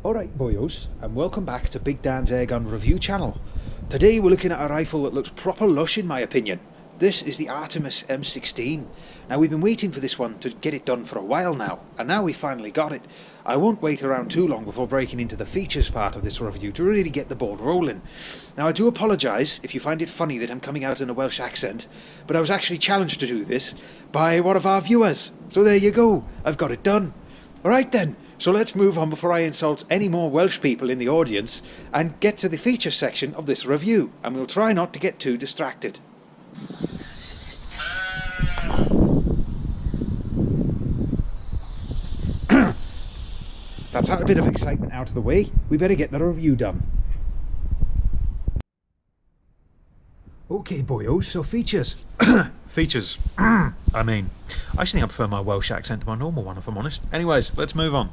Alright boyos, and welcome back to Big Dan's Airgun review channel. Today we're looking at a rifle that looks proper lush in my opinion. This is the Artemis M16. Now we've been waiting for this one to get it done for a while now, and now we finally got it. I won't wait around too long before breaking into the features part of this review to really get the ball rolling. Now I do apologise if you find it funny that I'm coming out in a Welsh accent, but I was actually challenged to do this by one of our viewers. So there you go, I've got it done. Alright then. So let's move on before I insult any more Welsh people in the audience and get to the feature section of this review, and we'll try not to get too distracted. That's a bit of excitement out of the way, we better get the review done. Okay boyos, so features. Features. I actually think I prefer my Welsh accent to my normal one if I'm honest. Anyways, let's move on.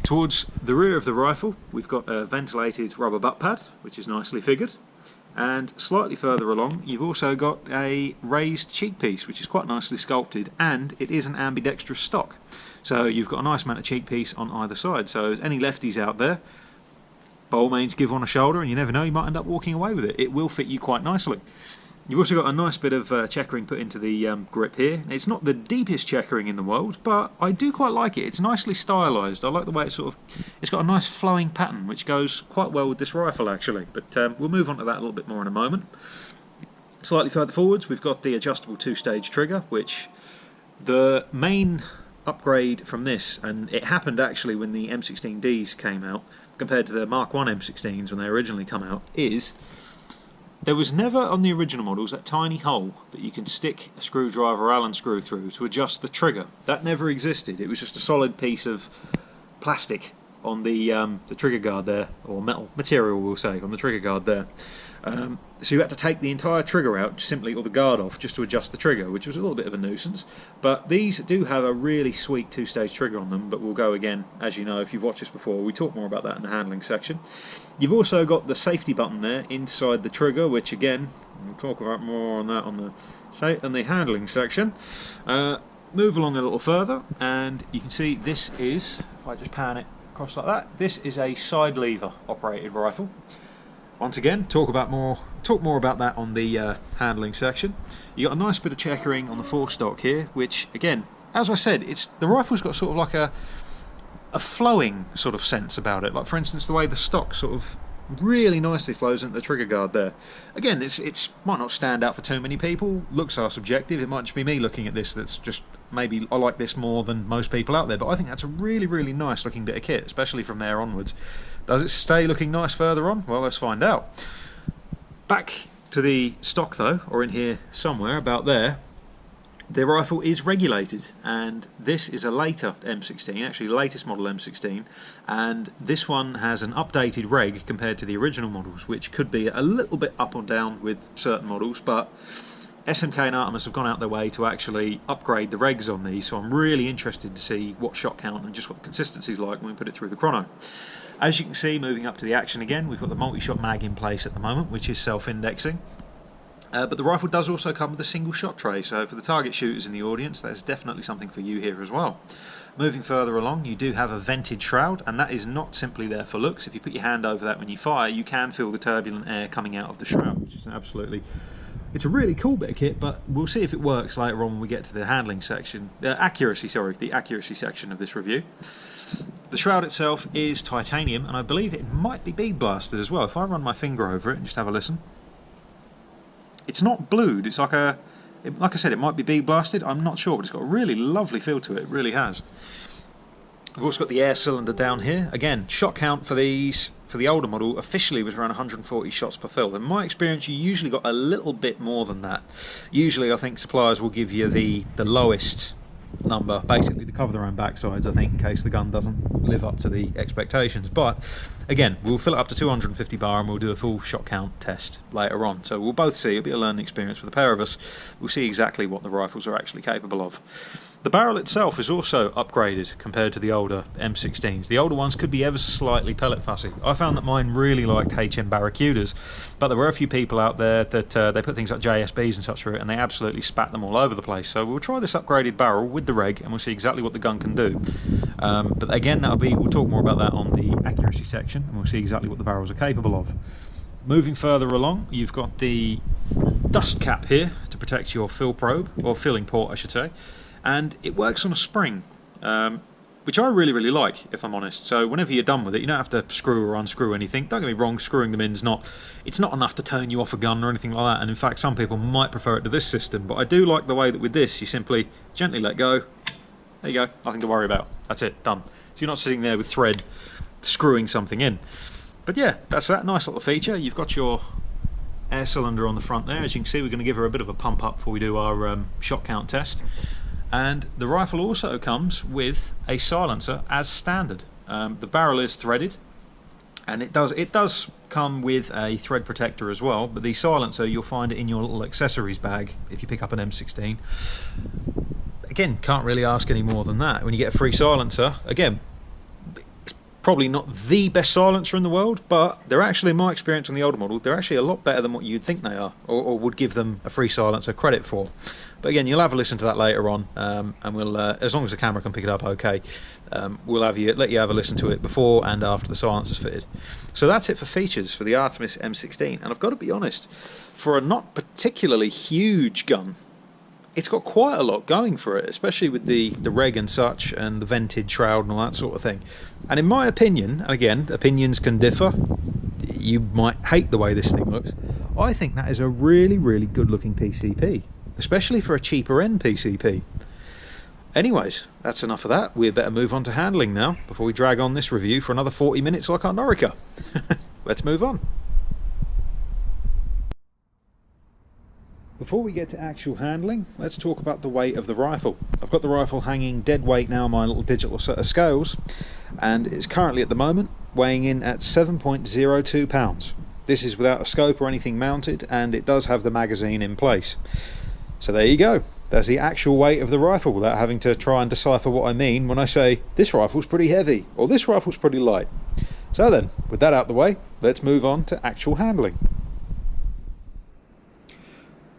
Towards the rear of the rifle we've got a ventilated rubber butt pad, which is nicely figured. And slightly further along you've also got a raised cheek piece, which is quite nicely sculpted, and it is an ambidextrous stock. So you've got a nice amount of cheek piece on either side, so as any lefties out there, by all means give one a shoulder, and you never know, you might end up walking away with it. It will fit you quite nicely. You've also got a nice bit of checkering put into the grip here. It's not the deepest checkering in the world, but I do quite like it. It's nicely stylised. I like the way it's got a nice flowing pattern, which goes quite well with this rifle actually. But we'll move on to that a little bit more in a moment. Slightly further forwards, we've got the adjustable two-stage trigger, which the main upgrade from this, and it happened actually when the M16Ds came out, compared to the Mark 1 M16s when they originally come out, is there was never on the original models that tiny hole that you can stick a screwdriver or Allen screw through to adjust the trigger. That never existed. It was just a solid piece of plastic on the trigger guard there, or metal material we'll say, on the trigger guard there. So you had to take the entire trigger out simply, or the guard off, just to adjust the trigger, which was a little bit of a nuisance. But these do have a really sweet two-stage trigger on them, but we'll go again, as you know if you've watched this before, we talk more about that in the handling section. You've also got the safety button there inside the trigger, which again, we'll talk about more on that on the handling section. Move along a little further, and you can see this is, if I just pan it across like that, this is a side lever operated rifle. Once again, talk more about that on the handling section. You got a nice bit of checkering on the forestock here, which again, as I said, the rifle's got sort of like a flowing sort of sense about it. Like for instance, the way the stock sort of really nicely flows into the trigger guard there. Again, it's might not stand out for too many people. Looks are subjective. It might just be me looking at this that's just maybe I like this more than most people out there. But I think that's a really, really nice looking bit of kit, especially from there onwards. Does it stay looking nice further on? Well, let's find out. Back to the stock though, or in here somewhere about there, the rifle is regulated, and this is a later M16, actually the latest model M16, and this one has an updated reg compared to the original models, which could be a little bit up or down with certain models, but SMK and Artemis have gone out their way to actually upgrade the regs on these, so I'm really interested to see what shot count and just what the consistency is like when we put it through the chrono. As you can see, moving up to the action again, we've got the multi-shot mag in place at the moment, which is self-indexing. But the rifle does also come with a single shot tray, so for the target shooters in the audience, that's definitely something for you here as well. Moving further along, you do have a vented shroud, and that is not simply there for looks. If you put your hand over that when you fire, you can feel the turbulent air coming out of the shroud, which is it's a really cool bit of kit, but we'll see if it works later on when we get to the handling section, the accuracy section of this review. The shroud itself is titanium, and I believe it might be bead blasted as well. If I run my finger over it and just have a listen, it's not blued. It's like like I said, it might be bead blasted. I'm not sure, but it's got a really lovely feel to it. It really has. We've also got the air cylinder down here. Again, shot count for these for the older model officially was around 140 shots per fill. In my experience, you usually got a little bit more than that. Usually, I think suppliers will give you the lowest number, basically to cover their own backsides, I think, in case the gun doesn't live up to the expectations. But Again, we'll fill it up to 250 bar and we'll do a full shot count test later on. So we'll both see, it'll be a learning experience for the pair of us. We'll see exactly what the rifles are actually capable of. The barrel itself is also upgraded compared to the older M16s. The older ones could be ever so slightly pellet fussy. I found that mine really liked HM Barracudas, but there were a few people out there that they put things like JSBs and such through it and they absolutely spat them all over the place. So we'll try this upgraded barrel with the reg and we'll see exactly what the gun can do. But again, we'll talk more about that on the accuracy section and we'll see exactly what the barrels are capable of. Moving further along, you've got the dust cap here to protect your fill probe, or filling port I should say. And it works on a spring, which I really, really like, if I'm honest. So whenever you're done with it, you don't have to screw or unscrew anything. Don't get me wrong, screwing them in is not enough to turn you off a gun or anything like that. And in fact, some people might prefer it to this system. But I do like the way that with this, you simply gently let go. There you go, nothing to worry about. That's it, done. So you're not sitting there with thread screwing something in. But yeah, that's that nice little feature. You've got your air cylinder on the front there. As you can see, we're going to give her a bit of a pump up before we do our shot count test. And the rifle also comes with a silencer as standard. The barrel is threaded, and it does come with a thread protector as well, but the silencer, you'll find it in your little accessories bag if you pick up an M16. Again, can't really ask any more than that. When you get a free silencer, again, it's probably not the best silencer in the world, but they're actually, in my experience on the older model, they're actually a lot better than what you'd think they are, or would give them a free silencer credit for. But again, you'll have a listen to that later on, and we'll, as long as the camera can pick it up okay, we'll let you have a listen to it before and after the silencer's fitted. So that's it for features for the Artemis M16, and I've got to be honest, for a not particularly huge gun, it's got quite a lot going for it, especially with the reg and such, and the vented shroud and all that sort of thing. And in my opinion, and again, opinions can differ, you might hate the way this thing looks, I think that is a really, really good looking PCP. Especially for a cheaper end PCP. Anyways, that's enough of that. We better move on to handling now before we drag on this review for another 40 minutes like our Norica. Let's move on. Before we get to actual handling, let's talk about the weight of the rifle. I've got the rifle hanging dead weight now on my little digital set of scales, and it's currently at the moment weighing in at 7.02 pounds. This is without a scope or anything mounted, and it does have the magazine in place. So there you go, that's the actual weight of the rifle without having to try and decipher what I mean when I say this rifle's pretty heavy or this rifle's pretty light. So then, with that out the way, let's move on to actual handling.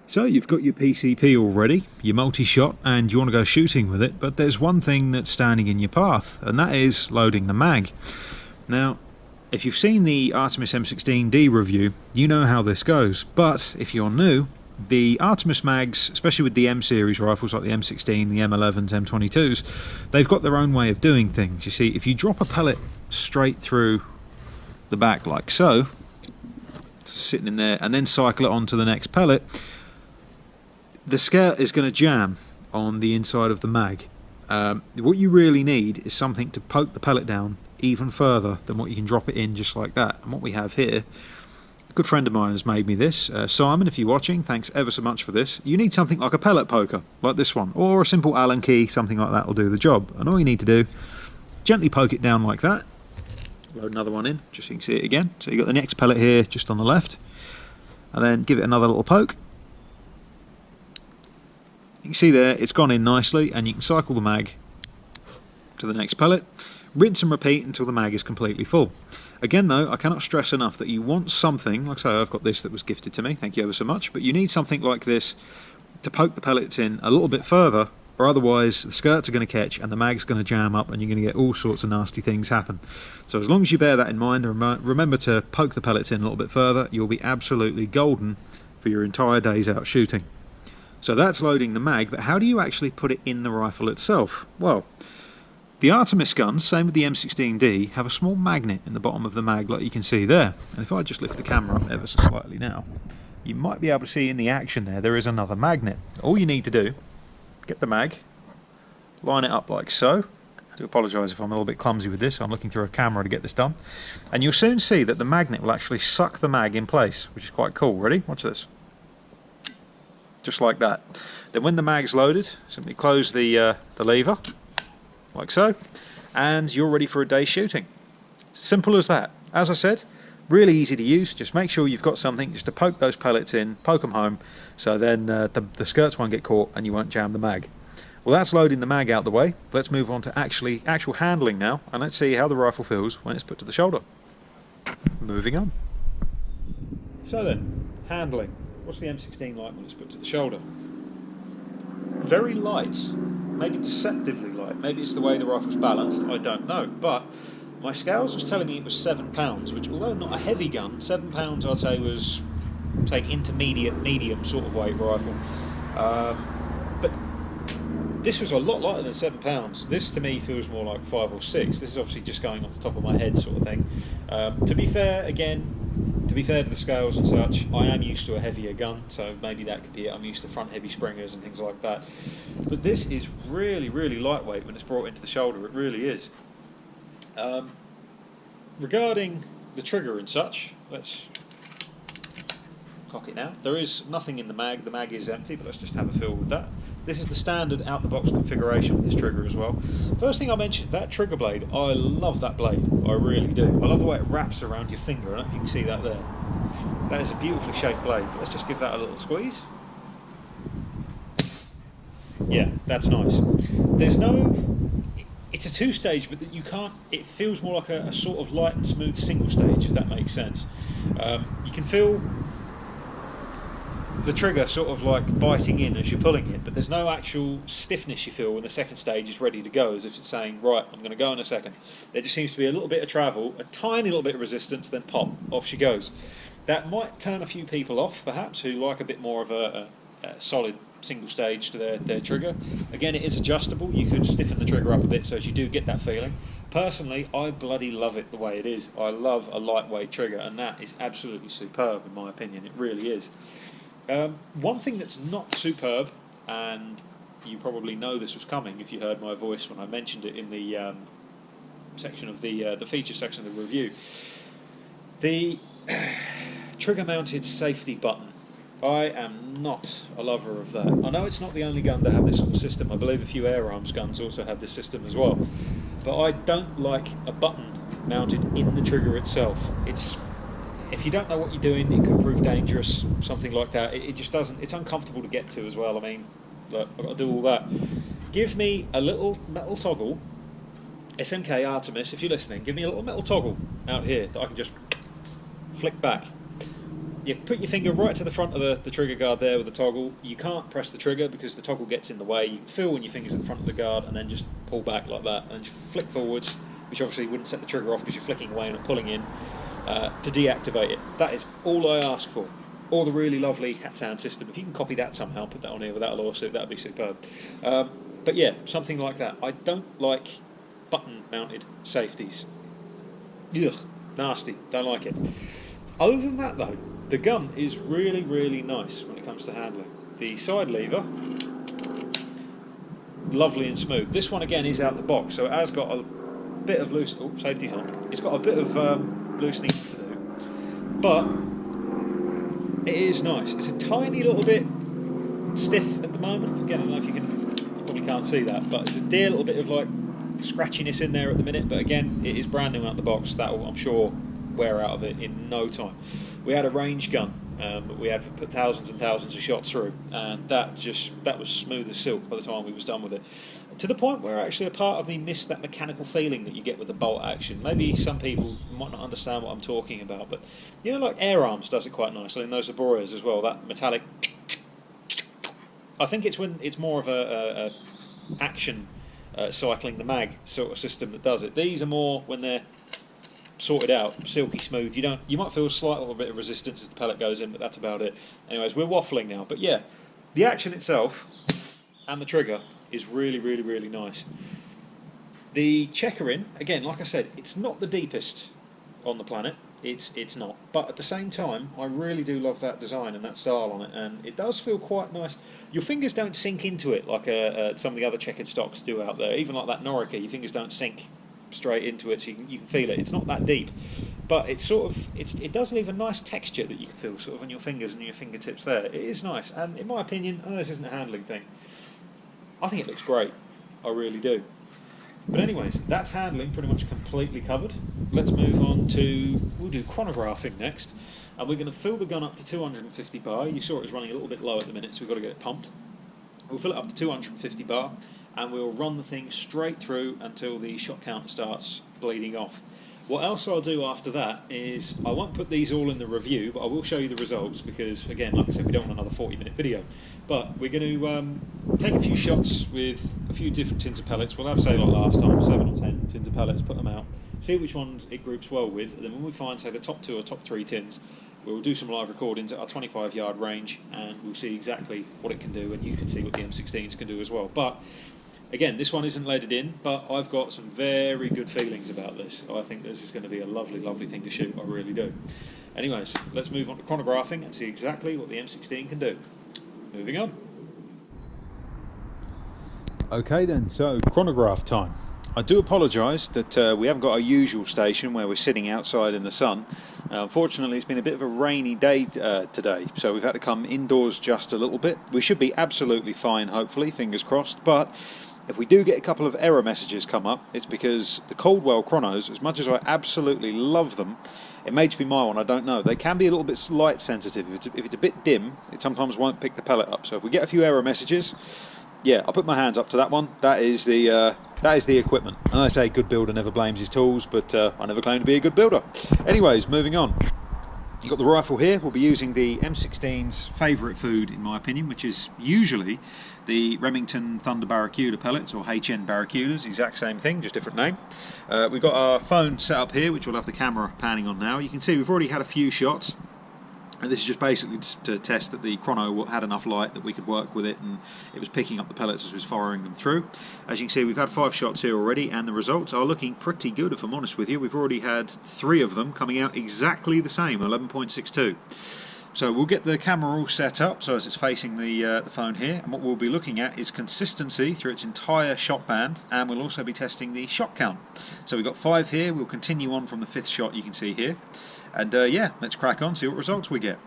So you've got your PCP already, your multi-shot, and you want to go shooting with it, but there's one thing that's standing in your path, and that is loading the mag. Now, if you've seen the Artemis M16D review, you know how this goes, but if you're new, the Artemis mags, especially with the M series rifles like the M16, the M11s, M22s, they've got their own way of doing things. You see, if you drop a pellet straight through the back like so, sitting in there, and then cycle it onto the next pellet, the skirt is going to jam on the inside of the mag. What you really need is something to poke the pellet down even further than what you can drop it in just like that. And what we have here, a good friend of mine has made me this. Simon, if you're watching, thanks ever so much for this. You need something like a pellet poker, like this one, or a simple Allen key, something like that will do the job. And all you need to do, gently poke it down like that. Load another one in, just so you can see it again. So you've got the next pellet here, just on the left. And then give it another little poke. You can see there, it's gone in nicely, and you can cycle the mag to the next pellet. Rinse and repeat until the mag is completely full. Again though, I cannot stress enough that you want something, like I say, I've got this that was gifted to me, thank you ever so much, but you need something like this to poke the pellets in a little bit further, or otherwise the skirts are going to catch and the mag's going to jam up and you're going to get all sorts of nasty things happen. So as long as you bear that in mind and remember to poke the pellets in a little bit further, you'll be absolutely golden for your entire days out shooting. So that's loading the mag, but how do you actually put it in the rifle itself? Well, the Artemis guns, same with the M16D, have a small magnet in the bottom of the mag like you can see there. And if I just lift the camera up ever so slightly now, you might be able to see in the action there is another magnet. All you need to do, get the mag, line it up like so. I do apologise if I'm a little bit clumsy with this, I'm looking through a camera to get this done. And you'll soon see that the magnet will actually suck the mag in place, which is quite cool. Ready? Watch this. Just like that. Then when the mag's loaded, simply close the lever, like so, and you're ready for a day's shooting. Simple as that. as I said, really easy to use. Just make sure you've got something just to poke those pellets in, poke them home, so then the skirts won't get caught and you won't jam the mag. Well, that's loading the mag out the way. Let's move on to actual handling now, and let's see how the rifle feels when it's put to the shoulder. Moving on. So then, handling. What's the M16 like when it's put to the shoulder? Very light, maybe deceptively light. Maybe it's the way the rifle's balanced, I don't know. But my scales was telling me it was 7 pounds, which, although not a heavy gun, 7 pounds I'd say was, say, intermediate, medium sort of weight rifle. But this was a lot lighter than 7 pounds. This to me feels more like 5 or 6. This is obviously just going off the top of my head sort of thing. To be fair, again, to be fair to the scales and such, I am used to a heavier gun, so maybe that could be it. I'm used to front heavy springers and things like that. But this is really, really lightweight when it's brought into the shoulder. It really is. Regarding the trigger and such, let's cock it now. There is nothing in the mag. The mag is empty, but let's just have a feel with that. This is the standard out-the-box configuration with this trigger as well. First thing I mentioned, that trigger blade, I love that blade, I really do. I love the way it wraps around your finger, and you can see that there. That is a beautifully shaped blade. Let's just give that a little squeeze. Yeah, that's nice. There's no... It's a two-stage, but that you can't... It feels more like a sort of light and smooth single stage, if that makes sense. You can feel the trigger sort of like biting in as you're pulling it, but there's no actual stiffness you feel when the second stage is ready to go, as if it's saying, right, I'm going to go in a second. There just seems to be a little bit of travel, a tiny little bit of resistance, then pop, off she goes. That might turn a few people off, perhaps, who like a bit more of a solid single stage to their trigger. Again, it is adjustable. You could stiffen the trigger up a bit so as you do get that feeling. Personally, I bloody love it the way it is. I love a lightweight trigger, and that is absolutely superb in my opinion. It really is. One thing that's not superb, and you probably know this was coming if you heard my voice when I mentioned it in the section of the feature section of the review, the trigger-mounted safety button. I am not a lover of that. I know it's not the only gun to have this sort of system. I believe a few air arms guns also have this system as well. But I don't like a button mounted in the trigger itself. If you don't know what you're doing, it could prove dangerous, something like that. It just doesn't, it's uncomfortable to get to as well. I mean, look, I've got to do all that. Give me a little metal toggle, Artemis, if you're listening, give me a little metal toggle out here that I can just flick back. You put your finger right to the front of the trigger guard there with the toggle. You can't press the trigger because the toggle gets in the way. You can feel when your finger's at the front of the guard and then just pull back like that and just flick forwards, which obviously wouldn't set the trigger off because you're flicking away and not pulling in. To deactivate it. That is all I ask for. Or the really lovely hat sound system. If you can copy that somehow, put that on here without a lawsuit, that would be superb. But yeah, something like that. I don't like button-mounted safeties. Ugh, nasty. Don't like it. Other than that, though, the gun is really, really nice when it comes to handling. The side lever, lovely and smooth. This one again is out the box, so it has got a bit of loose. Oh, safety's on. It's got a bit of loosening to do, but it is nice. It's a tiny little bit stiff at the moment. Again, I don't know if you probably can't see that, but there's a dear little bit of like scratchiness in there at the minute. But again, it is brand new out the box. That will, I'm sure, wear out of it in no time. We had a range gun. We had put thousands and thousands of shots through, and that was smooth as silk by the time we was done with it. To the point where actually a part of me missed that mechanical feeling that you get with the bolt action. Maybe some people might not understand what I'm talking about, but you know, like Air Arms does it quite nicely, and those Arboreas as well. That metallic. I think it's when it's more of a action cycling the mag sort of system that does it. These are more when they're sorted out, silky smooth. You might feel a slight little bit of resistance as the pellet goes in, but that's about it. Anyways, we're waffling now, but yeah, the action itself and the trigger is really, really, really nice. The checkering, again, like I said, it's not the deepest on the planet. It's not, but at the same time, I really do love that design and that style on it, and it does feel quite nice. Your fingers don't sink into it like some of the other checkered stocks do out there. Even like that Norica, your fingers don't sink straight into it, so you can feel it. It's not that deep, but it's sort of it does leave a nice texture that you can feel sort of on your fingers and your fingertips there. It is nice, and in my opinion, I know this isn't a handling thing, I think it looks great. I really do. But anyways, that's handling pretty much completely covered. Let's move on to, we'll do chronographing next. And we're going to fill the gun up to 250 bar. You saw it was running a little bit low at the minute, so we've got to get it pumped. We'll fill it up to 250 bar, and we'll run the thing straight through until the shot counter starts bleeding off. What else I'll do after that is, I won't put these all in the review, but I will show you the results because, again, like I said, we don't want another 40-minute video. But we're going to take a few shots with a few different tins of pellets. We'll have, say, like last time, 7 or 10 tins of pellets, put them out, see which ones it groups well with, and then when we find, say, the top 2 or top 3 tins, we'll do some live recordings at our 25-yard range, and we'll see exactly what it can do, and you can see what the M16s can do as well. But again, this one isn't leaded in, but I've got some very good feelings about this. I think this is going to be a lovely, lovely thing to shoot. I really do. Anyways, let's move on to chronographing and see exactly what the M16 can do. Moving on. Okay then, so chronograph time. I do apologise that we haven't got our usual station where we're sitting outside in the sun. Unfortunately, it's been a bit of a rainy day today, so we've had to come indoors just a little bit. We should be absolutely fine, hopefully, fingers crossed, but if we do get a couple of error messages come up, it's because the Coldwell chronos, as much as I absolutely love them, it may just be my one, I don't know. They can be a little bit light sensitive. If it's a bit dim, it sometimes won't pick the pellet up. So if we get a few error messages, yeah, I'll put my hands up to that one. That is the equipment. And I say good builder never blames his tools, but I never claim to be a good builder. Anyways, moving on. You've got the rifle here. We'll be using the M16's favourite food, in my opinion, which is usually the Remington Thunder Barracuda pellets, or HN Barracudas, exact same thing, just different name. We've got our phone set up here, which we'll have the camera panning on now. You can see we've already had a few shots. And this is just basically to test that the chrono had enough light that we could work with it, and it was picking up the pellets as it was firing them through. As you can see, we've had 5 shots here already, and the results are looking pretty good, if I'm honest with you. We've already had 3 of them coming out exactly the same, 11.62. So we'll get the camera all set up so as it's facing the phone here, and what we'll be looking at is consistency through its entire shot band, and we'll also be testing the shot count. So we've got 5 here. We'll continue on from the 5th shot you can see here. And yeah, let's crack on, see what results we get.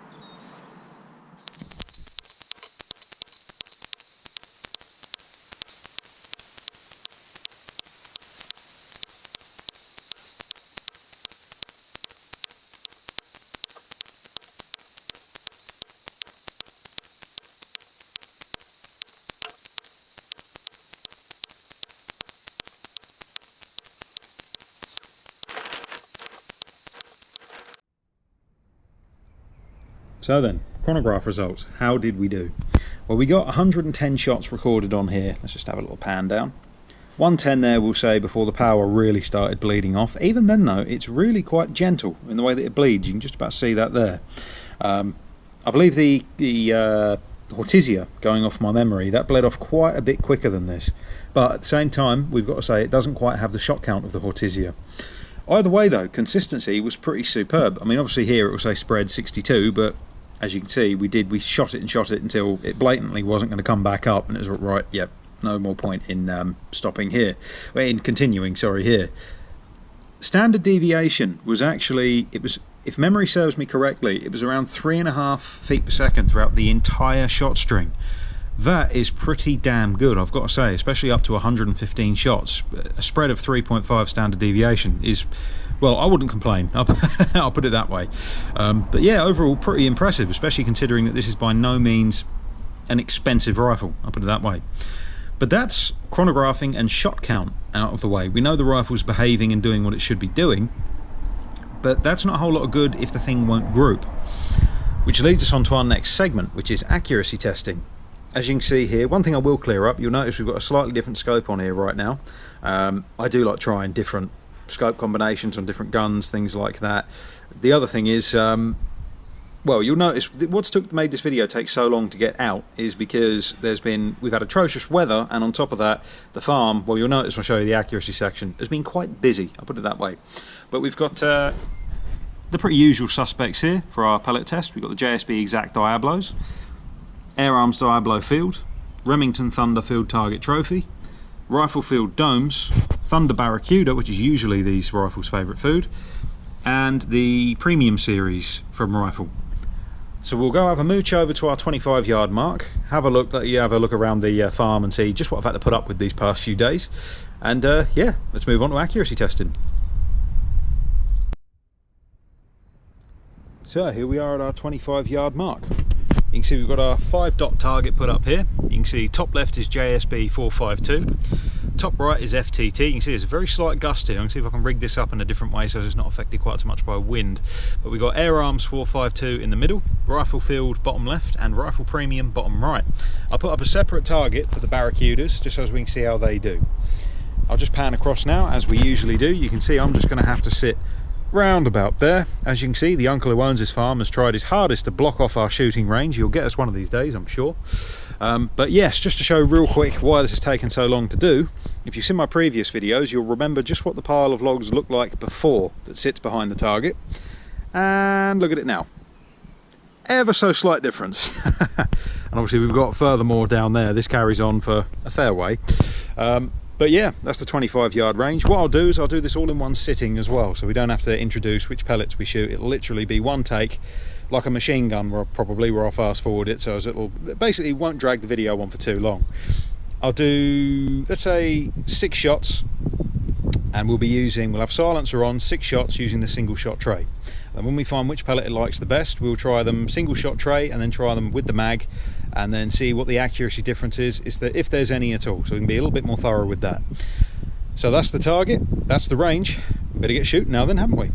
So then, chronograph results. How did we do? Well, we got 110 shots recorded on here. Let's just have a little pan down. 110 there, we'll say, before the power really started bleeding off. Even then, though, it's really quite gentle in the way that it bleeds. You can just about see that there. I believe the Hortizia, going off my memory, that bled off quite a bit quicker than this. But at the same time, we've got to say, it doesn't quite have the shot count of the Hortizia. Either way, though, consistency was pretty superb. I mean, obviously here it will say spread 62, but as you can see, we shot it and shot it until it blatantly wasn't going to come back up, and it was right, yep, no more point in stopping here, in continuing, sorry, here. Standard deviation was actually, it was, if memory serves me correctly, it was around 3.5 feet per second throughout the entire shot string. That is pretty damn good, I've got to say, especially up to 115 shots. A spread of 3.5 standard deviation is, well, I wouldn't complain, I'll put it that way. But yeah, overall pretty impressive, especially considering that this is by no means an expensive rifle, I'll put it that way. But that's chronographing and shot count out of the way. We know the rifle's behaving and doing what it should be doing, but that's not a whole lot of good if the thing won't group. Which leads us on to our next segment, which is accuracy testing. As you can see here, one thing I will clear up, you'll notice we've got a slightly different scope on here right now. I do like trying different scope combinations on different guns, things like that. The other thing is, well, you'll notice what's made this video take so long to get out is because we've had atrocious weather, and on top of that, the farm, well, you'll notice I'll show you the accuracy section, has been quite busy, I'll put it that way. But we've got the pretty usual suspects here for our pellet test. We've got the JSB Exact Diablos, Air Arms Diablo Field, Remington Thunder Field Target Trophy, Rifle Field Domes, Thunder Barracuda, which is usually these rifles' favourite food, and the Premium Series from Rifle. So we'll go have a mooch over to our 25-yard mark, have a look, let you have a look around the farm and see just what I've had to put up with these past few days, And yeah, let's move on to accuracy testing. So here we are at our 25-yard mark. You can see we've got our 5-dot target put up here. You can see top left is JSB 452, top right is FTT. You can see there's a very slight gust here. I can see if I can rig this up in a different way so it's not affected quite so much by wind. But we've got Air Arms 452 in the middle, Rifle Field bottom left, and Rifle Premium bottom right. I'll put up a separate target for the Barracudas just so as we can see how they do. I'll just pan across now as we usually do. You can see I'm just going to have to sit round about there. As you can see, the uncle who owns this farm has tried his hardest to block off our shooting range. You'll get us one of these days, I'm sure. But yes, just to show real quick why this has taken so long to do, if you've seen my previous videos, you'll remember just what the pile of logs looked like before that sits behind the target. And look at it now. Ever so slight difference. And obviously we've got furthermore down there. This carries on for a fair way. But yeah, that's the 25-yard range. What I'll do is I'll do this all in one sitting as well, so we don't have to introduce which pellets we shoot. It'll literally be one take, like a machine gun, where I'll fast forward it, so as it'll basically won't drag the video on for too long. I'll do, let's say, 6 shots, and we'll have silencer on, 6 shots using the single shot tray. And when we find which pellet it likes the best, we'll try them single shot tray and then try them with the mag, and then see what the accuracy difference is if there's any at all, so we can be a little bit more thorough with that. So that's the target, that's the range. We better get shooting now then, haven't we?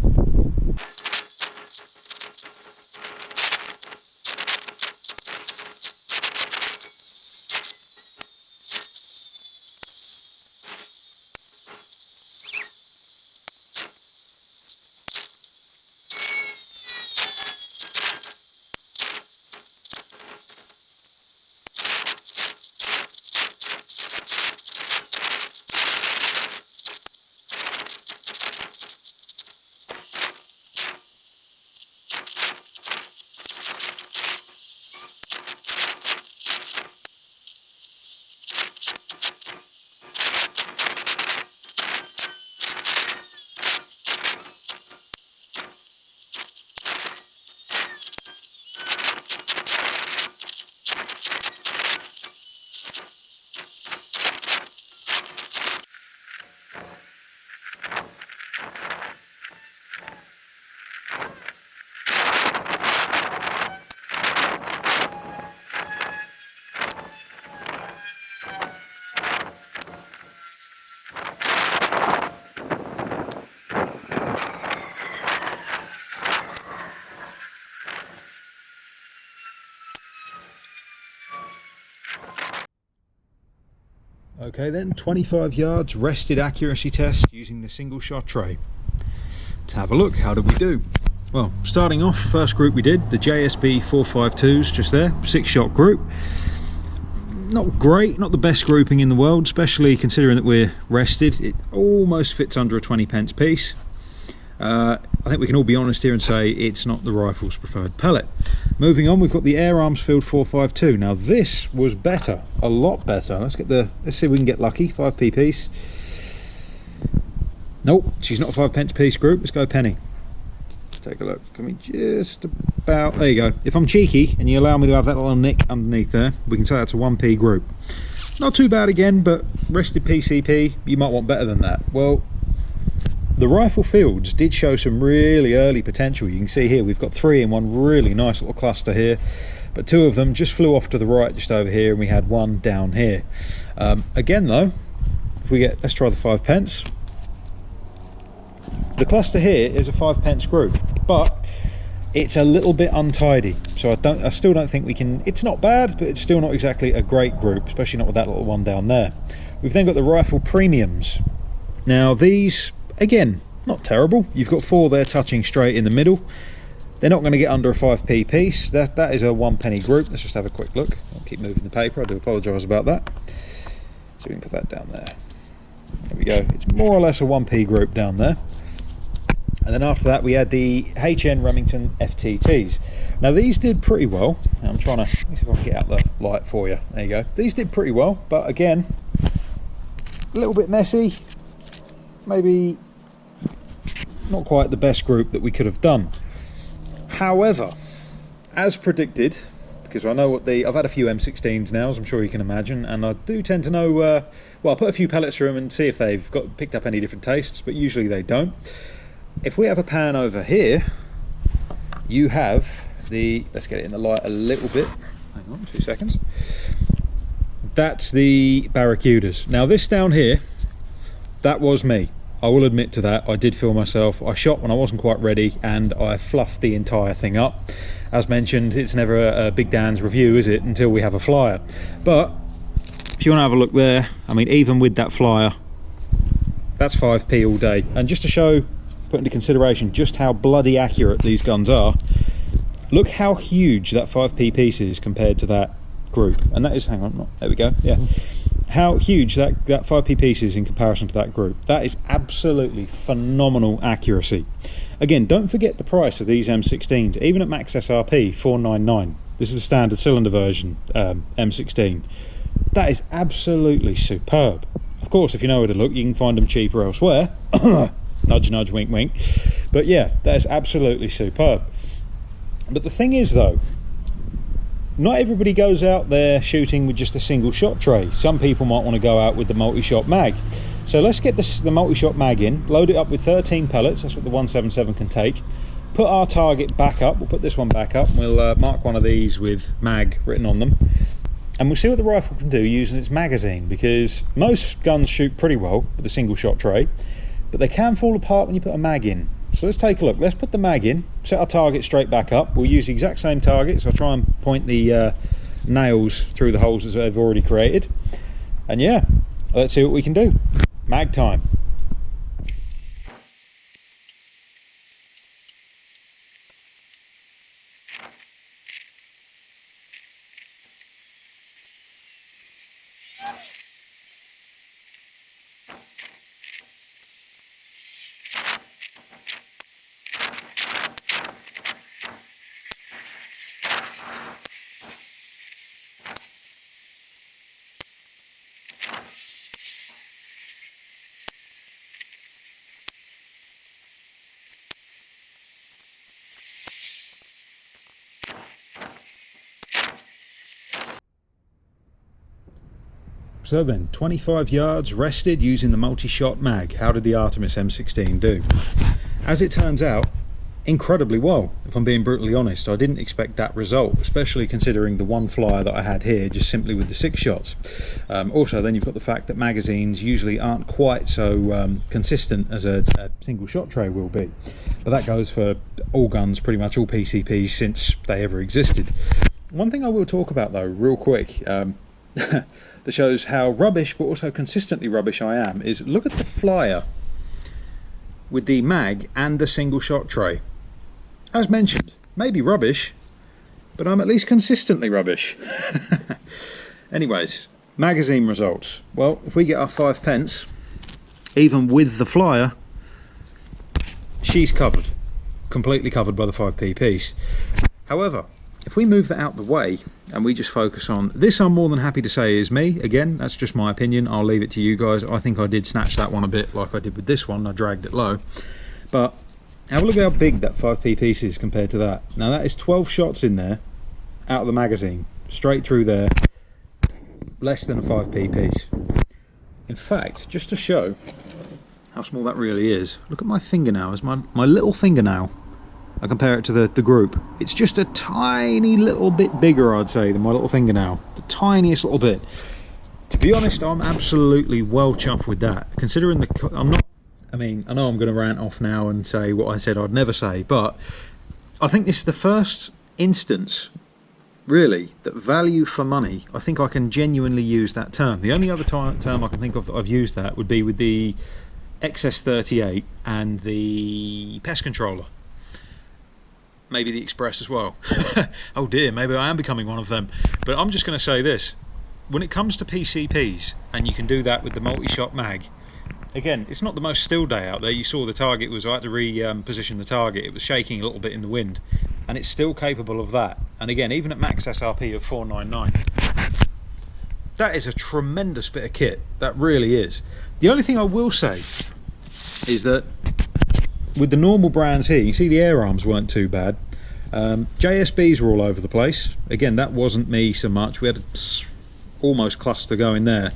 Okay then, 25 yards rested accuracy test using the single shot tray. Let's have a look, how did we do? Well, starting off, first group we did, the JSB 452s just there, 6-shot group. Not great, not the best grouping in the world, especially considering that we're rested. It almost fits under a 20p piece. I think we can all be honest here and say it's not the rifle's preferred pellet. Moving on, we've got the Air Arms Field 452. Now this was better, a lot better. Let's see if we can get lucky. 5p piece. Nope, she's not a 5p piece group. Let's go penny. Let's take a look. Can we just about, there you go. If I'm cheeky and you allow me to have that little nick underneath there, we can say that's a 1p group. Not too bad again, but rested PCP, you might want better than that. Well, the rifle fields did show some really early potential. You can see here we've got 3 in one really nice little cluster here, but 2 of them just flew off to the right just over here, and we had 1 down here. Again though, if we get, let's try the 5p. The cluster here is a 5p group, but it's a little bit untidy, so I still don't think we can. It's not bad, but it's still not exactly a great group, especially not with that little one down there. We've then got the rifle premiums. Now these, again, not terrible. You've got 4 there touching straight in the middle. They're not going to get under a 5p piece. That is a 1p group. Let's just have a quick look. I'll keep moving the paper, I do apologise about that. So we can put that down there. There we go. It's more or less a 1p group down there. And then after that we had the HN Remington FTTs. Now these did pretty well. I'm trying to, let me see if I can get out the light for you. There you go. These did pretty well, but again, a little bit messy. Maybe not quite the best group that we could have done. However, as predicted, because I know what I've had a few M16s now, as I'm sure you can imagine, and I do tend to know, well, I'll put a few pellets through them and see if they've picked up any different tastes, but usually they don't. If we have a pan over here, you have let's get it in the light a little bit, hang on 2 seconds. That's the Barracudas. Now this down here, that was me. I will admit to that. I did feel myself. I shot when I wasn't quite ready and I fluffed the entire thing up. As mentioned, it's never a Big Dan's review, is it, until we have a flyer. But if you want to have a look there, I mean, even with that flyer, that's 5p all day. And just to show, put into consideration just how bloody accurate these guns are, look how huge that 5p piece is compared to that group. And that is, hang on, there we go, yeah. How huge that 5p piece is in comparison to that group. That is absolutely phenomenal accuracy. Again, don't forget the price of these M16s, even at max SRP, $499. This is the standard cylinder version M16. That is absolutely superb. Of course, if you know where to look, you can find them cheaper elsewhere. Nudge, nudge, wink, wink. But yeah, that is absolutely superb. But the thing is, though, not everybody goes out there shooting with just a single shot tray. Some people might want to go out with the multi-shot mag. So let's get the multi-shot mag in, load it up with 13 pellets, that's what the 177 can take. Put our target back up, we'll put this one back up, and we'll mark one of these with mag written on them. And we'll see what the rifle can do using its magazine, because most guns shoot pretty well with a single shot tray, but they can fall apart when you put a mag in. So let's take a look. Let's put the mag in, set our target straight back up. We'll use the exact same target, so I'll try and point the nails through the holes that I've already created. And yeah, let's see what we can do. Mag time. So then, 25 yards rested using the multi-shot mag. How did the Artemis M16 do? As it turns out, incredibly well, if I'm being brutally honest. I didn't expect that result, especially considering the one flyer that I had here, just simply with the 6 shots. Also, then you've got the fact that magazines usually aren't quite so consistent as a single shot tray will be. But that goes for all guns, pretty much all PCPs since they ever existed. One thing I will talk about though, real quick, that shows how rubbish but also consistently rubbish I am, is look at the flyer with the mag and the single shot tray. As mentioned, maybe rubbish, but I'm at least consistently rubbish. Anyways, magazine results. Well, if we get our 5p, even with the flyer, she's covered, completely covered by the 5p piece. However, if we move that out the way and we just focus on this, I'm more than happy to say is me. Again, that's just my opinion. I'll leave it to you guys. I think I did snatch that one a bit like I did with this one. I dragged it low. But have a look at how big that 5p piece is compared to that. Now that is 12 shots in there out of the magazine, straight through there, less than a 5p piece. In fact, just to show how small that really is, look at my fingernails, my little fingernail. I compare it to the group. It's just a tiny little bit bigger, I'd say, than my little fingernail. The tiniest little bit. To be honest, I'm absolutely well chuffed with that. Considering I'm not, I mean, I know I'm going to rant off now and say what I said I'd never say, but I think this is the first instance, really, that value for money, I think I can genuinely use that term. The only other term I can think of that I've used that would be with the XS38 and the pest controller. Maybe the Express as well. Oh dear, maybe I am becoming one of them. But I'm just going to say this. When it comes to PCPs, and you can do that with the multi-shot mag, again, it's not the most still day out there. You saw the target was, I had to reposition the target. It was shaking a little bit in the wind. And it's still capable of that. And again, even at max SRP of 499. That is a tremendous bit of kit. That really is. The only thing I will say is that with the normal brands here, you see the air arms weren't too bad. JSBs were all over the place. Again, that wasn't me so much. We had almost cluster going there.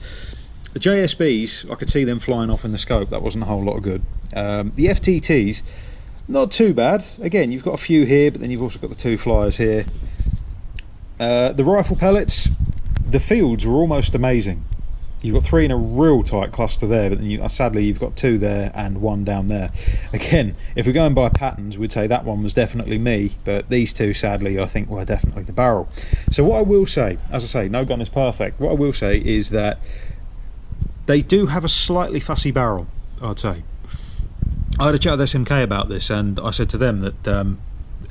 The JSBs, I could see them flying off in the scope. That wasn't a whole lot of good. The FTTs, not too bad. Again, you've got a few here, but then you've also got the 2 flyers here. The rifle pellets, the fields were almost amazing. You've got 3 in a real tight cluster there, but then sadly you've got 2 there and 1 down there. Again, if we're going by patterns, we'd say that one was definitely me, but these 2 sadly I think were definitely the barrel. So what I will say, as I say, no gun is perfect. What I will say is that they do have a slightly fussy barrel, I'd say. I had a chat with SMK about this, and I said to them that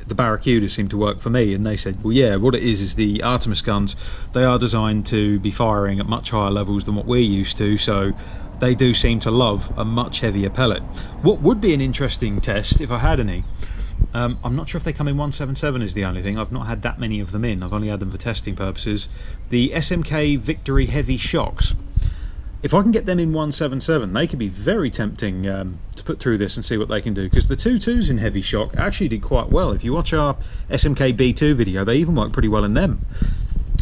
the Barracuda seemed to work for me, and they said, well, yeah, what it is the Artemis guns, they are designed to be firing at much higher levels than what we're used to, so they do seem to love a much heavier pellet. What would be an interesting test, if I had any, I'm not sure if they come in 177 is the only thing. I've not had that many of them in. I've only had them for testing purposes. The SMK Victory Heavy Shocks. If I can get them in 177, they could be very tempting to put through this and see what they can do, because the 2.2s in Heavy Shock actually did quite well. If you watch our SMK B2 video, they even work pretty well in them.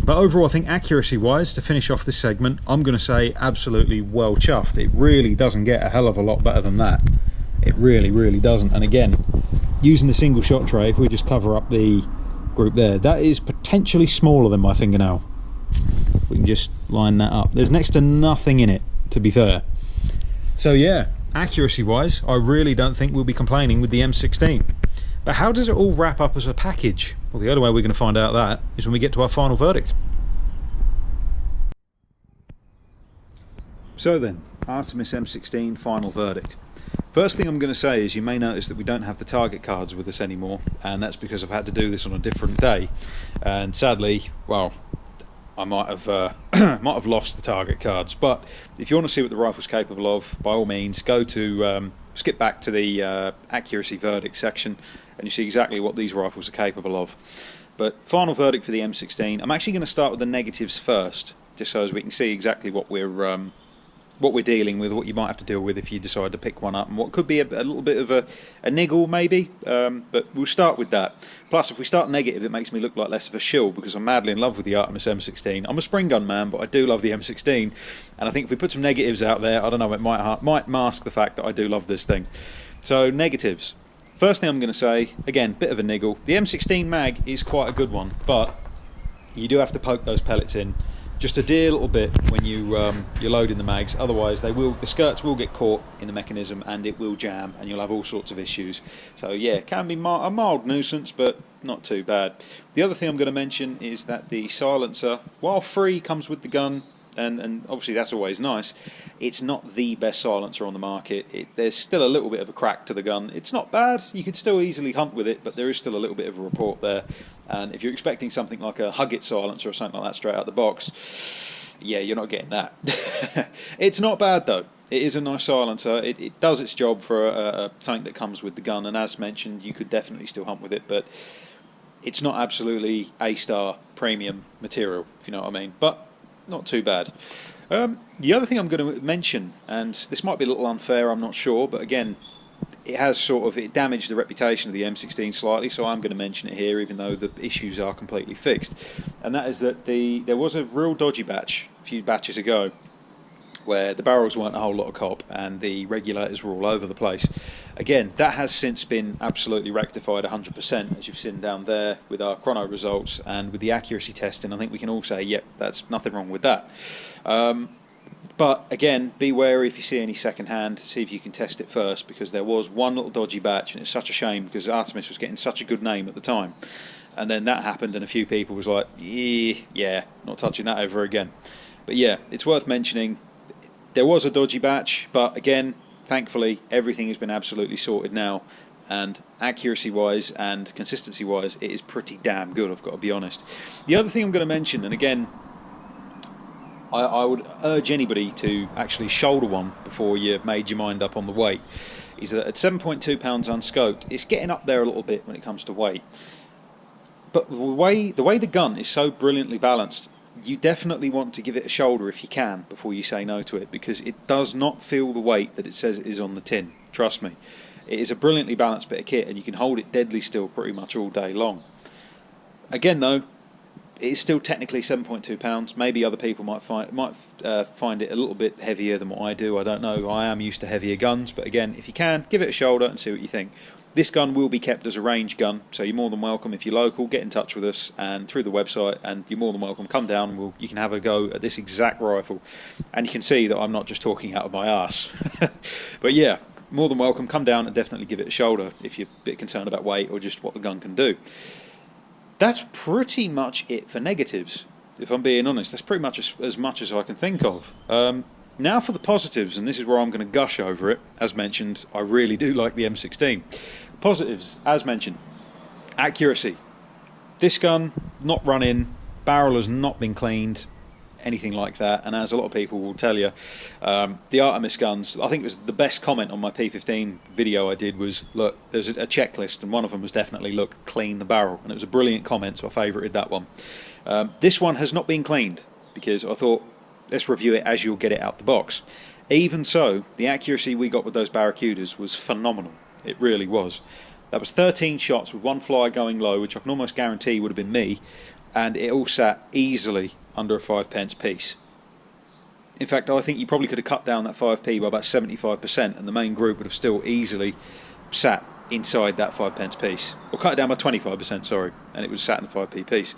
But overall, I think accuracy-wise, to finish off this segment, I'm going to say absolutely well chuffed. It really doesn't get a hell of a lot better than that. It really, really doesn't. And again, using the single shot tray, if we just cover up the group there, that is potentially smaller than my fingernail. We can just line that up. There's next to nothing in it, to be fair. So yeah, accuracy wise, I really don't think we'll be complaining with the M16. But how does it all wrap up as a package? Well, the only way we're going to find out that is when we get to our final verdict. So then, Artemis M16 final verdict. First thing I'm going to say is you may notice that we don't have the target cards with us anymore, and that's because I've had to do this on a different day, and sadly, well, I might have lost the target cards. But if you want to see what the rifle's capable of, by all means, go to skip back to the accuracy verdict section, and you see exactly what these rifles are capable of. But final verdict for the M16. I'm actually going to start with the negatives first, just so as we can see exactly what we're dealing with, what you might have to deal with if you decide to pick one up, and what could be a little bit of a niggle maybe, but we'll start with that. Plus, if we start negative, it makes me look like less of a shill, because I'm madly in love with the Artemis M16. I'm a spring gun man, but I do love the M16, and I think if we put some negatives out there, I don't know, it might mask the fact that I do love this thing. So, negatives. First thing I'm going to say, again, bit of a niggle. The M16 mag is quite a good one, but you do have to poke those pellets in just a dear little bit when you're loading the mags, otherwise the skirts will get caught in the mechanism and it will jam and you'll have all sorts of issues. So yeah, it can be a mild nuisance, but not too bad. The other thing I'm going to mention is that the silencer, while free, comes with the gun, and obviously that's always nice, it's not the best silencer on the market. There's still a little bit of a crack to the gun. It's not bad, you can still easily hunt with it, but there is still a little bit of a report there. And if you're expecting something like a Hug-It silencer or something like that straight out the box, yeah, you're not getting that. It's not bad though. It is a nice silencer. It does its job for a tank that comes with the gun, and as mentioned, you could definitely still hunt with it, but it's not absolutely A-star premium material, if you know what I mean. But not too bad. The other thing I'm going to mention, and this might be a little unfair, I'm not sure, but again, it damaged the reputation of the M16 slightly, so I'm going to mention it here, even though the issues are completely fixed. And that is that there was a real dodgy batch a few batches ago, where the barrels weren't a whole lot of cop and the regulators were all over the place. Again, that has since been absolutely rectified 100%, as you've seen down there with our chrono results, and with the accuracy testing, I think we can all say, yep, that's nothing wrong with that. But again, be wary if you see any second hand, see if you can test it first, because there was one little dodgy batch, and it's such a shame because Artemis was getting such a good name at the time. And then that happened and a few people was like, yeah, not touching that ever again. But yeah, it's worth mentioning. There was a dodgy batch, but again, thankfully, everything has been absolutely sorted now, and accuracy-wise and consistency-wise, it is pretty damn good, I've got to be honest. The other thing I'm going to mention, and again, I would urge anybody to actually shoulder one before you've made your mind up on the weight, is that at 7.2 pounds unscoped, it's getting up there a little bit when it comes to weight. But the way the gun is so brilliantly balanced, you definitely want to give it a shoulder if you can before you say no to it, because it does not feel the weight that it says it is on the tin. Trust me. It is a brilliantly balanced bit of kit, and you can hold it deadly still pretty much all day long. Again though, it is still technically 7.2 pounds. Maybe other people might find it a little bit heavier than what I do. I don't know. I am used to heavier guns, but again, if you can, give it a shoulder and see what you think. This gun will be kept as a range gun, so you're more than welcome, if you're local, get in touch with us and through the website, and you're more than welcome, come down and you can have a go at this exact rifle. And you can see that I'm not just talking out of my arse. But yeah, more than welcome, come down and definitely give it a shoulder if you're a bit concerned about weight or just what the gun can do. That's pretty much it for negatives, if I'm being honest. That's pretty much as much as I can think of. Now for the positives, and this is where I'm going to gush over it. As mentioned, I really do like the M16. Positives, as mentioned, accuracy. This gun, not run in, barrel has not been cleaned, anything like that, and as a lot of people will tell you, the Artemis guns, I think it was the best comment on my P15 video I did was, look, there's a checklist, and one of them was definitely, look, clean the barrel, and it was a brilliant comment, so I favourited that one. This one has not been cleaned, because I thought, let's review it as you'll get it out the box. Even so, the accuracy we got with those Barracudas was phenomenal. It really was. That was 13 shots with one fly going low, which I can almost guarantee would have been me, and it all sat easily under a 5p piece. In fact, I think you probably could have cut down that 5p by about 75%, and the main group would have still easily sat inside that 5p piece. Or cut it down by 25%, sorry, and it was sat in the 5p piece.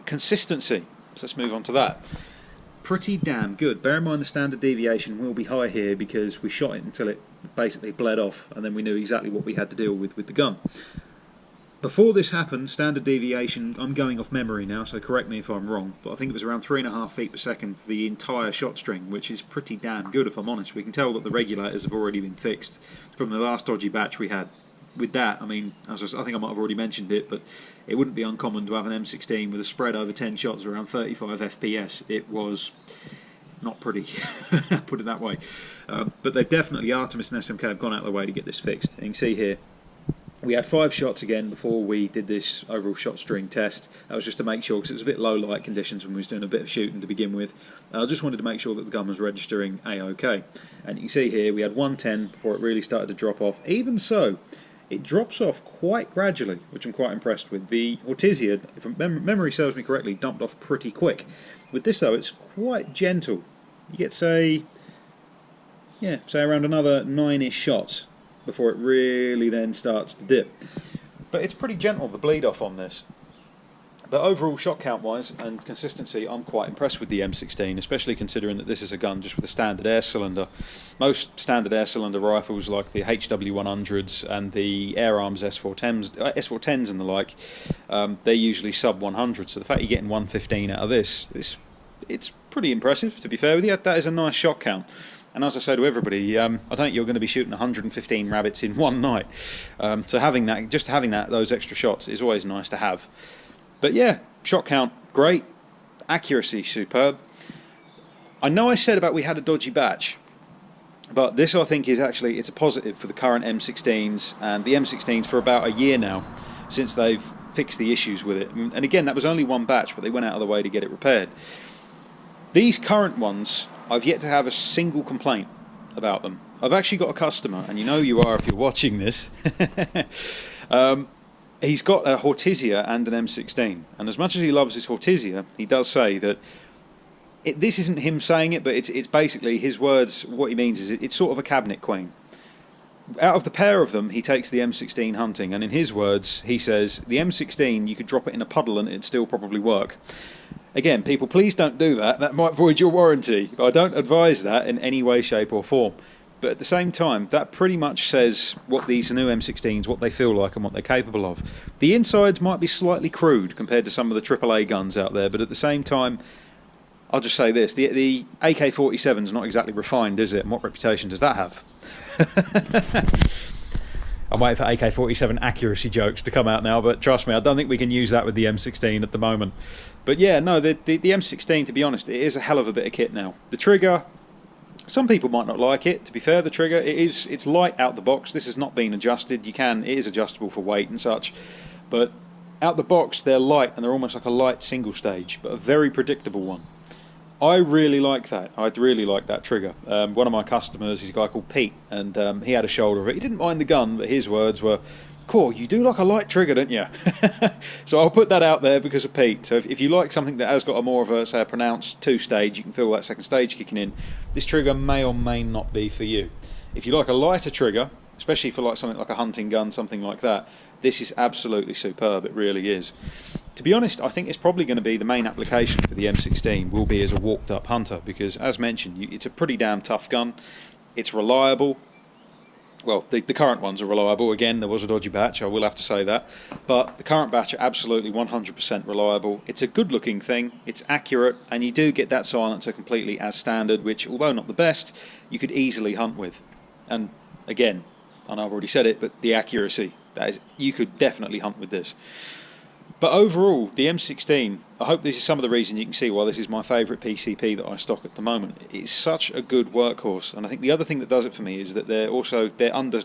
Consistency. So let's move on to that. Pretty damn good. Bear in mind the standard deviation will be high here because we shot it until it basically bled off, and then we knew exactly what we had to deal with the gun. Before this happened, standard deviation, I'm going off memory now, so correct me if I'm wrong, but I think it was around 3.5 feet per second for the entire shot string, which is pretty damn good if I'm honest. We can tell that the regulators have already been fixed from the last dodgy batch we had. With that, I mean, I think I might have already mentioned it, but it wouldn't be uncommon to have an M16 with a spread over 10 shots around 35 FPS. It was not pretty, put it that way. But they've definitely, Artemis and SMK have gone out of their way to get this fixed. And you can see here, we had 5 shots again before we did this overall shot string test. That was just to make sure, because it was a bit low light conditions when we was doing a bit of shooting to begin with. I just wanted to make sure that the gun was registering A-OK. And you can see here, we had 110 before it really started to drop off. Even so, it drops off quite gradually, which I'm quite impressed with. The Ortizia, if memory serves me correctly, dumped off pretty quick. With this though, it's quite gentle. You get, say around another 9-ish shots before it really then starts to dip. But it's pretty gentle, the bleed off on this. But overall, shot count wise and consistency, I'm quite impressed with the M16, especially considering that this is a gun just with a standard air cylinder. Most standard air cylinder rifles, like the HW100s and the Air Arms S410s and the like, they're usually sub 100. So the fact you're getting 115 out of this, it's pretty impressive, to be fair with you. That is a nice shot count. And as I say to everybody, I don't think you're going to be shooting 115 rabbits in one night. So having those extra shots is always nice to have. But yeah, shot count, great. Accuracy, superb. I know I said about we had a dodgy batch, but this I think is actually, it's a positive for the current M16s, and the M16s for about a year now, since they've fixed the issues with it. And again, that was only one batch, but they went out of the way to get it repaired. These current ones, I've yet to have a single complaint about them. I've actually got a customer, and you know you are if you're watching this. He's got a Hortizia and an M16, and as much as he loves his Hortizia, he does say that this isn't him saying it, but it's basically his words. What he means is it's sort of a cabinet queen. Out of the pair of them, he takes the M16 hunting, and in his words, he says the M16 you could drop it in a puddle and it'd still probably work. Again, people, please don't do that. That might void your warranty. I don't advise that in any way, shape, or form. But at the same time, that pretty much says what these new M16s, what they feel like and what they're capable of. The insides might be slightly crude compared to some of the AAA guns out there, but at the same time, I'll just say this, the AK-47 is not exactly refined, is it? And what reputation does that have? I'm waiting for AK-47 accuracy jokes to come out now, but trust me, I don't think we can use that with the M16 at the moment. But yeah, no, the M16, to be honest, it is a hell of a bit of kit now. The trigger, some people might not like it. To be fair, the trigger, it's light out the box. This has not been adjusted. It is adjustable for weight and such, but out the box they're light, and they're almost like a light single stage, but a very predictable one. I really like that. I'd really like that trigger. One of my customers is a guy called Pete, and he had a shoulder of it. He didn't mind the gun, but his words were, "Cool, you do like a light trigger, don't you?" So I'll put that out there because of Pete. So if you like something that has got a more of a, say, a pronounced 2-stage, you can feel that second stage kicking in, this trigger may or may not be for you. If you like a lighter trigger, especially for like something like a hunting gun, something like that, this is absolutely superb. It really is. To be honest, I think it's probably going to be the main application for the M16 will be as a walked up hunter, because as mentioned, it's a pretty damn tough gun. It's reliable. Well, the current ones are reliable. Again, there was a dodgy batch, I will have to say that, but the current batch are absolutely 100% reliable. It's a good looking thing, it's accurate, and you do get that silencer completely as standard, which, although not the best, you could easily hunt with. And again, I know I've already said it, but the accuracy, that is, you could definitely hunt with this. But overall, the M16, I hope this is some of the reason you can see why this is my favourite PCP that I stock at the moment. It's such a good workhorse, and I think the other thing that does it for me is that they're under,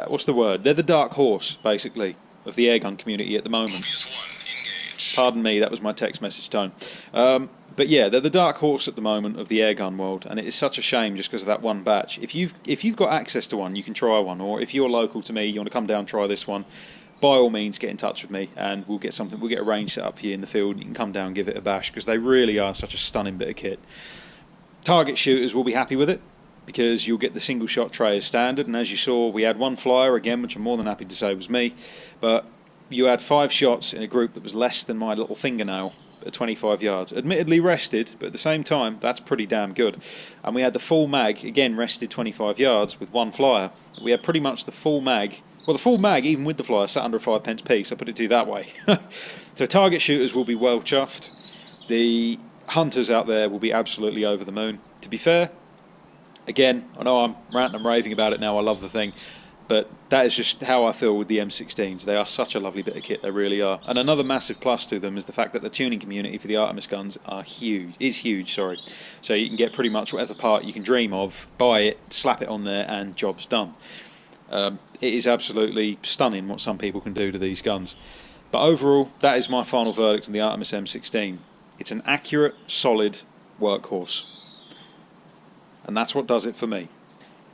what's the word? They're the dark horse, basically, of the airgun community at the moment. Pardon me, that was my text message tone. But yeah, they're the dark horse at the moment of the airgun world, and it is such a shame just because of that one batch. If you've got access to one, you can try one, or if you're local to me, you want to come down and try this one, by all means get in touch with me and we'll get a range set up for you in the field. You can come down and give it a bash, because they really are such a stunning bit of kit. Target shooters will be happy with it because you'll get the single shot tray as standard, and as you saw, we had one flyer again, which I'm more than happy to say was me, but you had 5 shots in a group that was less than my little fingernail at 25 yards. Admittedly rested, but at the same time, that's pretty damn good. And we had the full mag, again rested 25 yards with one flyer. We had pretty much the full mag. Well, the full mag, even with the flyer, sat under a 5p piece. I put it to you that way. So target shooters will be well chuffed. The hunters out there will be absolutely over the moon. To be fair, again, I know I'm ranting and raving about it now. I love the thing. But that is just how I feel with the M16s. They are such a lovely bit of kit, they really are. And another massive plus to them is the fact that the tuning community for the Artemis guns is huge. So you can get pretty much whatever part you can dream of, buy it, slap it on there, and job's done. It is absolutely stunning what some people can do to these guns. But overall, that is my final verdict on the Artemis M16. It's an accurate, solid workhorse. And that's what does it for me.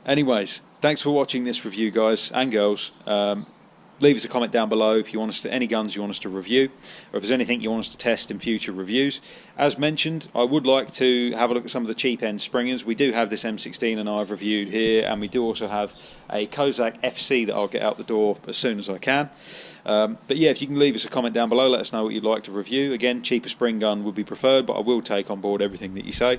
Anyways, thanks for watching this review, guys and girls. Leave us a comment down below if you want us to, any guns you want us to review, or if there's anything you want us to test in future reviews. As mentioned, I would like to have a look at some of the cheap end springers. We do have this M16 and I've reviewed here, and we do also have a Kozak FC that I'll get out the door as soon as I can. But yeah, if you can leave us a comment down below, let us know what you'd like to review. Again, cheaper spring gun would be preferred, but I will take on board everything that you say.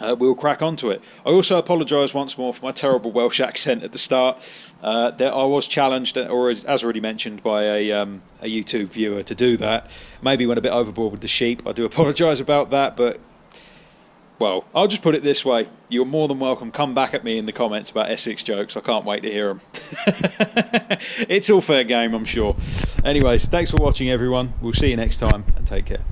We'll crack onto it. I also apologise once more for my terrible Welsh accent at the start. I was challenged, or as already mentioned, by a YouTube viewer to do that. Maybe went a bit overboard with the sheep. I do apologise about that, but, well, I'll just put it this way. You're more than welcome. Come back at me in the comments about Essex jokes. I can't wait to hear them. It's all fair game, I'm sure. Anyways, thanks for watching, everyone. We'll see you next time, and take care.